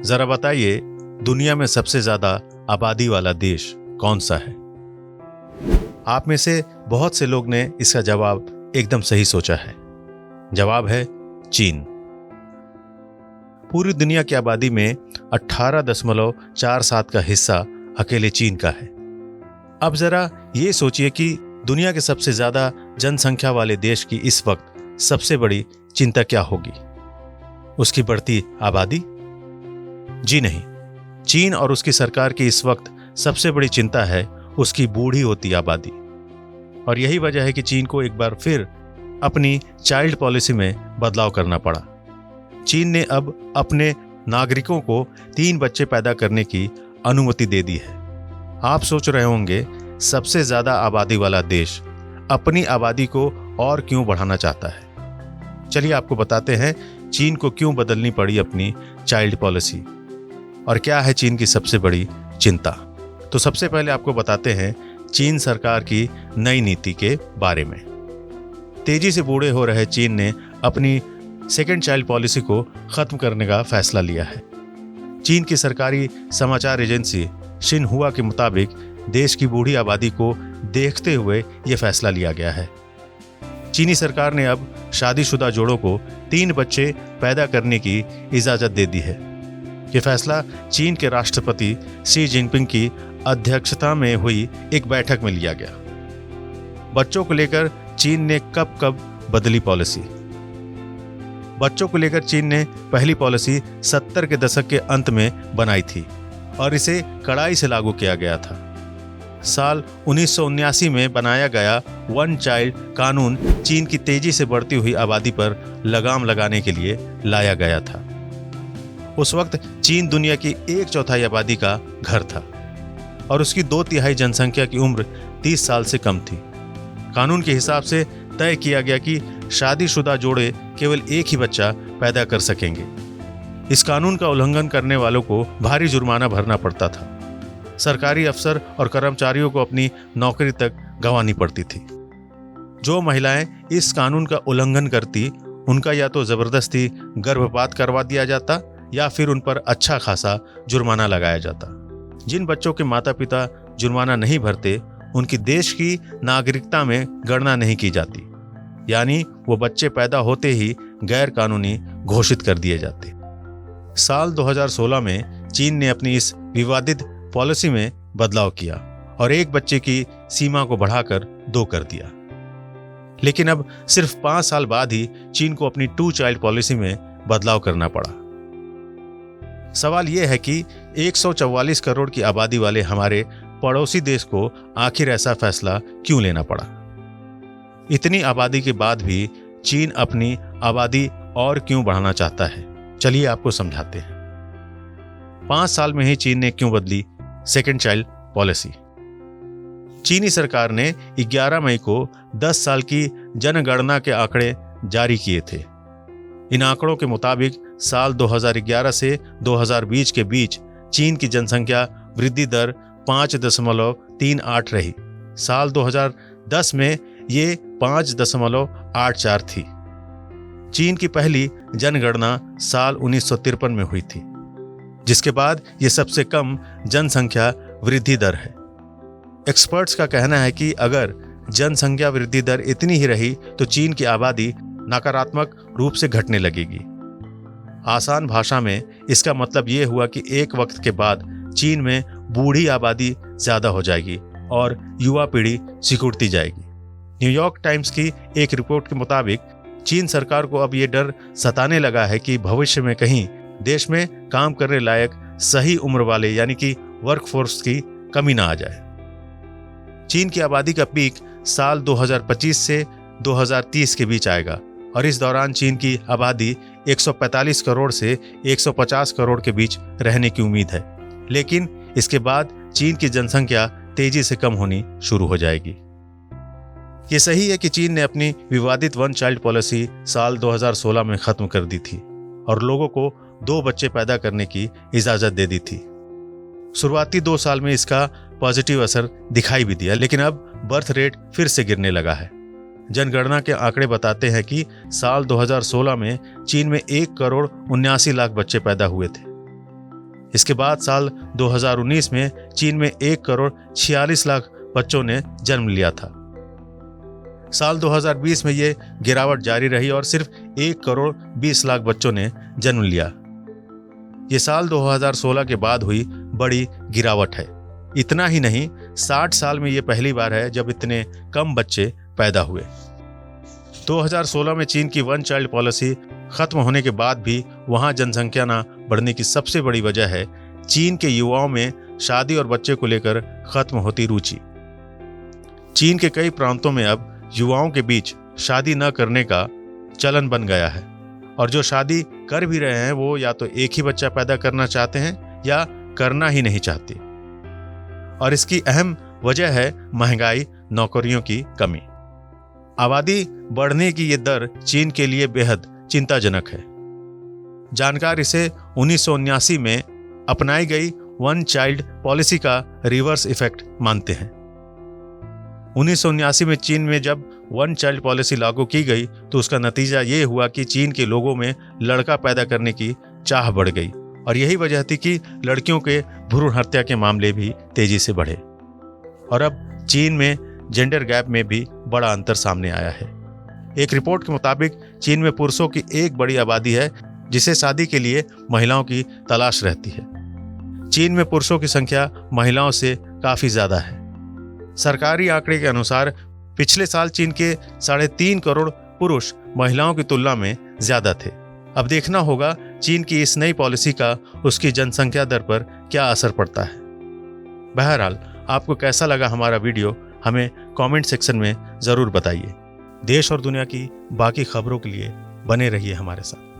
जरा बताइए, दुनिया में सबसे ज्यादा आबादी वाला देश कौन सा है? आप में से बहुत से लोग ने इसका जवाब एकदम सही सोचा है। जवाब है चीन। पूरी दुनिया की आबादी में 18.47 का हिस्सा अकेले चीन का है। अब जरा ये सोचिए कि दुनिया के सबसे ज्यादा जनसंख्या वाले देश की इस वक्त सबसे बड़ी चिंता क्या होगी? उसकी बढ़ती आबादी? जी नहीं, चीन और उसकी सरकार की इस वक्त सबसे बड़ी चिंता है उसकी बूढ़ी होती आबादी। और यही वजह है कि चीन को एक बार फिर अपनी चाइल्ड पॉलिसी में बदलाव करना पड़ा। चीन ने अब अपने नागरिकों को 3 बच्चे पैदा करने की अनुमति दे दी है। आप सोच रहे होंगे, सबसे ज्यादा आबादी वाला देश अपनी आबादी को और क्यों बढ़ाना चाहता है? चलिए आपको बताते हैं चीन को क्यों बदलनी पड़ी अपनी चाइल्ड पॉलिसी और क्या है चीन की सबसे बड़ी चिंता। तो सबसे पहले आपको बताते हैं चीन सरकार की नई नीति के बारे में। तेजी से बूढ़े हो रहे चीन ने अपनी सेकेंड चाइल्ड पॉलिसी को खत्म करने का फैसला लिया है। चीन की सरकारी समाचार एजेंसी शिनहुआ के मुताबिक देश की बूढ़ी आबादी को देखते हुए यह फैसला लिया गया है। चीनी सरकार ने अब शादीशुदा जोड़ों को 3 बच्चे पैदा करने की इजाजत दे दी है। यह फैसला चीन के राष्ट्रपति शी जिनपिंग की अध्यक्षता में हुई एक बैठक में लिया गया। बच्चों को लेकर चीन ने कब बदली पॉलिसी? बच्चों को लेकर चीन ने पहली पॉलिसी 70 के दशक के अंत में बनाई थी और इसे कड़ाई से लागू किया गया था। साल 1979 में बनाया गया वन चाइल्ड कानून चीन की तेजी से बढ़ती हुई आबादी पर लगाम लगाने के लिए लाया गया था। उस वक्त चीन दुनिया की 1/4 आबादी का घर था और उसकी 2/3 जनसंख्या की उम्र 30 साल से कम थी। कानून के हिसाब से तय किया गया कि शादीशुदा जोड़े केवल एक ही बच्चा पैदा कर सकेंगे। इस कानून का उल्लंघन करने वालों को भारी जुर्माना भरना पड़ता था। सरकारी अफसर और कर्मचारियों को अपनी नौकरी तक गंवानी पड़ती थी। जो महिलाएं इस कानून का उल्लंघन करती, उनका या तो जबरदस्ती गर्भपात करवा दिया जाता या फिर उन पर अच्छा खासा जुर्माना लगाया जाता। जिन बच्चों के माता पिता जुर्माना नहीं भरते, उनकी देश की नागरिकता में गणना नहीं की जाती, यानी वो बच्चे पैदा होते ही गैर कानूनी घोषित कर दिए जाते। साल 2016 में चीन ने अपनी इस विवादित पॉलिसी में बदलाव किया और 1 बच्चे की सीमा को बढ़ाकर 2 कर दिया। लेकिन अब सिर्फ 5 साल बाद ही चीन को अपनी 2 चाइल्ड पॉलिसी में बदलाव करना पड़ा। सवाल यह है कि 144 करोड़ की आबादी वाले हमारे पड़ोसी देश को आखिर ऐसा फैसला क्यों लेना पड़ा? इतनी आबादी के बाद भी चीन अपनी आबादी और क्यों बढ़ाना चाहता है? चलिए आपको समझाते हैं। 5 साल में ही चीन ने क्यों बदली सेकेंड चाइल्ड पॉलिसी? चीनी सरकार ने 11 मई को 10 साल की जनगणना के आंकड़े जारी किए थे। इन आंकड़ों के मुताबिक साल 2011 से 2020 के बीच चीन की जनसंख्या वृद्धि दर 5.38 रही। साल 2010 में ये 5.84 थी। चीन की पहली जनगणना साल 1953 में हुई थी, जिसके बाद ये सबसे कम जनसंख्या वृद्धि दर है। एक्सपर्ट्स का कहना है कि अगर जनसंख्या वृद्धि दर इतनी ही रही तो चीन की आबादी नकारात्मक रूप से घटने लगेगी। आसान भाषा में इसका मतलब ये हुआ कि एक वक्त के बाद चीन में बूढ़ी आबादी ज्यादा हो जाएगी और युवा पीढ़ी सिकुड़ती जाएगी। न्यूयॉर्क टाइम्स की एक रिपोर्ट के मुताबिक चीन सरकार को अब ये डर सताने लगा है कि भविष्य में कहीं देश में काम करने लायक सही उम्र वाले यानी कि वर्कफोर्स की कमी ना आ जाए। चीन की आबादी का पीक साल 2025 से 2030 के बीच आएगा और इस दौरान चीन की आबादी 145 करोड़ से 150 करोड़ के बीच रहने की उम्मीद है। लेकिन इसके बाद चीन की जनसंख्या तेजी से कम होनी शुरू हो जाएगी। ये सही है कि चीन ने अपनी विवादित 1 चाइल्ड पॉलिसी साल 2016 में खत्म कर दी थी और लोगों को 2 बच्चे पैदा करने की इजाजत दे दी थी। शुरुआती 2 साल में इसका पॉजिटिव असर दिखाई भी दिया, लेकिन अब बर्थ रेट फिर से गिरने लगा है। जनगणना के आंकड़े बताते हैं कि साल 2016 में चीन में 1 करोड़ 79 लाख बच्चे पैदा हुए थे। इसके बाद साल 2019 में चीन में 1,46,00,000 बच्चों ने जन्म लिया था। साल 2020 में ये गिरावट जारी रही और सिर्फ 1,20,00,000 बच्चों ने जन्म लिया। ये साल 2016 के बाद हुई बड़ी गिरावट है। इतना ही नहीं, 60 साल में ये पहली बार है जब इतने कम बच्चे पैदा हुए। 2016 में चीन की वन चाइल्ड पॉलिसी खत्म होने के बाद भी वहां जनसंख्या न बढ़ने की सबसे बड़ी वजह है चीन के युवाओं में शादी और बच्चे को लेकर खत्म होती रुचि। चीन के कई प्रांतों में अब युवाओं के बीच शादी न करने का चलन बन गया है और जो शादी कर भी रहे हैं वो या तो एक ही बच्चा पैदा करना चाहते हैं या करना ही नहीं चाहते। और इसकी अहम वजह है महंगाई, नौकरियों की कमी। आबादी बढ़ने की ये दर चीन के लिए बेहद चिंताजनक है। जानकार इसे 1979 में अपनाई गई वन चाइल्ड पॉलिसी का रिवर्स इफेक्ट मानते हैं। 1979 में चीन में जब वन चाइल्ड पॉलिसी लागू की गई तो उसका नतीजा ये हुआ कि चीन के लोगों में लड़का पैदा करने की चाह बढ़ गई और यही वजह थी कि लड़कियों के भ्रूण हत्या के मामले भी तेजी से बढ़े। और अब चीन में जेंडर गैप में भी बड़ा अंतर सामने आया है। एक रिपोर्ट के मुताबिक चीन में पुरुषों की एक बड़ी आबादी है जिसे शादी के लिए महिलाओं की तलाश रहती है। चीन में पुरुषों की संख्या महिलाओं से काफी ज्यादा है। सरकारी आंकड़े के अनुसार पिछले साल चीन के 3.5 करोड़ पुरुष महिलाओं की तुलना में ज्यादा थे। अब देखना होगा चीन की इस नई पॉलिसी का उसकी जनसंख्या दर पर क्या असर पड़ता है। बहरहाल, आपको कैसा लगा हमारा वीडियो हमें कमेंट सेक्शन में जरूर बताइए। देश और दुनिया की बाकी खबरों के लिए बने रहिए हमारे साथ।